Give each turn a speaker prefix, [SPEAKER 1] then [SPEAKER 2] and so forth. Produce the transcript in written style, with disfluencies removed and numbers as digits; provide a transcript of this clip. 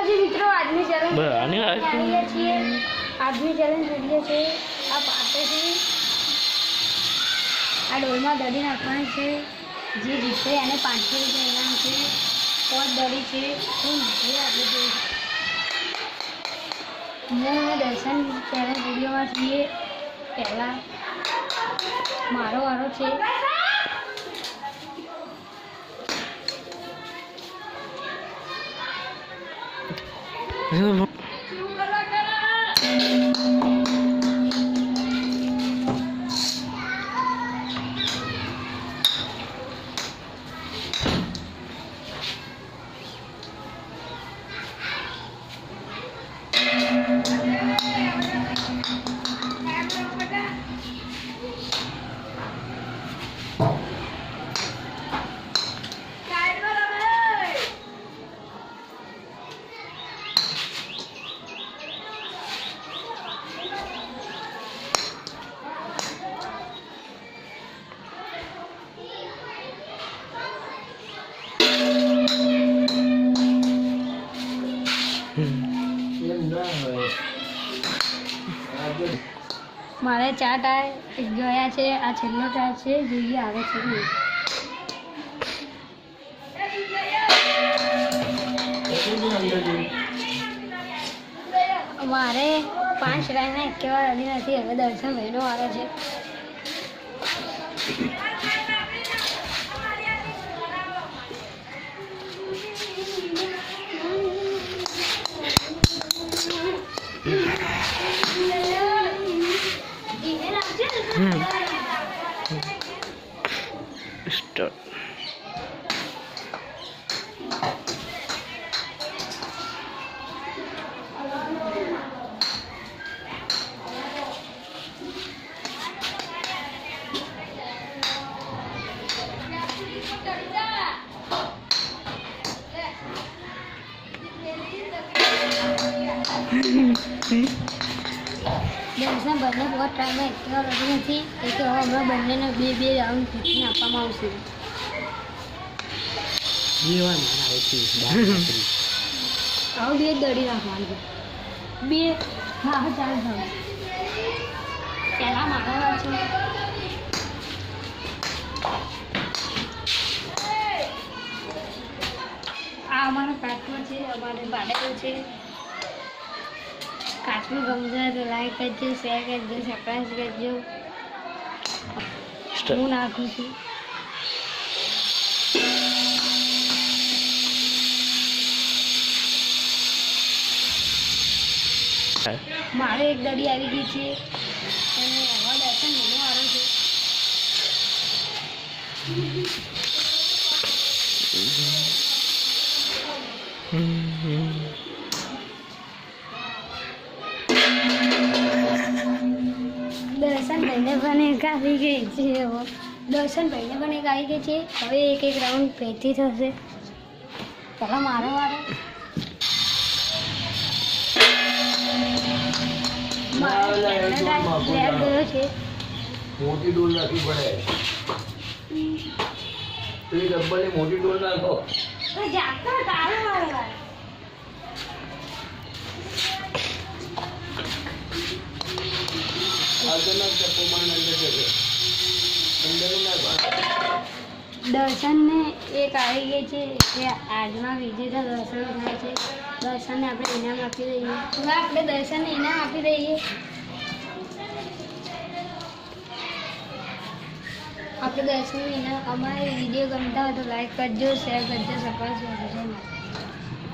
[SPEAKER 1] जी मित्रों आदमी चैलेंज आदमी चैलेंज वीडियो છે આ પાટે છે આ ડોલમાં દડી નાખવાની છે જે જીતે એને 500 રૂપિયા ઇનામ છે પોત દડી છે શું જે આપણે હું દર્શન ચેલેન્જ વિડીયોમાં છીએ પહેલા મારો વારો છે મારે 4 ટાયર ગયા છે આ છેલ્લો ટાયર છે જોઈએ આવે છે મારે 5 ટાયરના એકેવાર હજી નથી હવે દર્શન ભાઈનો વારો છે
[SPEAKER 2] Start.
[SPEAKER 1] દર્શન બંને બહુ ટાઈમમાં એકેવાર હજી નથી એટલે હવે હમણાં બંનેને 2 રાઉન્ડ ફીટીને આપવામાં આવશે આવું 2 દડી નાખવાની 2 હા ચાલ ચાલ પહેલાં મારો વાર છે આ અમારો કાચમાં છે અમારે બાળકો છે કાચમાં ગમશે તો લાઈક કરજો શેર કરજો સબસ્ક્રાઈબ કરજો હું નાખું છું મારે એક દડી આવી ગઈ છે અને હવે દર્શન મને વાળો છે દર્શન ભાઈને પણ એક આવી ગઈ છે દર્શન ભાઈને પણ એક આવી ગઈ છે હવે એક રાઉન્ડ ફેરથી થશે પહેલાં મારો વારો ગયો છે
[SPEAKER 3] મોટી ડોલ નાખવી પડે પેલી ડબ્બાની મોટી ડોલ નાખો
[SPEAKER 1] તો જાગતો તારો વારો દર્શનને એક આવી ગઈ છે કે આજમાં વિજેતા દર્શન થાય છે દર્શનને આપણે ઇનામ આપી દઈએ હવે આપણે દર્શનને ઇનામ આપી દઈએ આપણે દર્શનને ઇનામ અમારે વિડીયો ગમતા હોય તો લાઈક કરજો શેર કરજો સબસ્ક્રાઈબ કરજો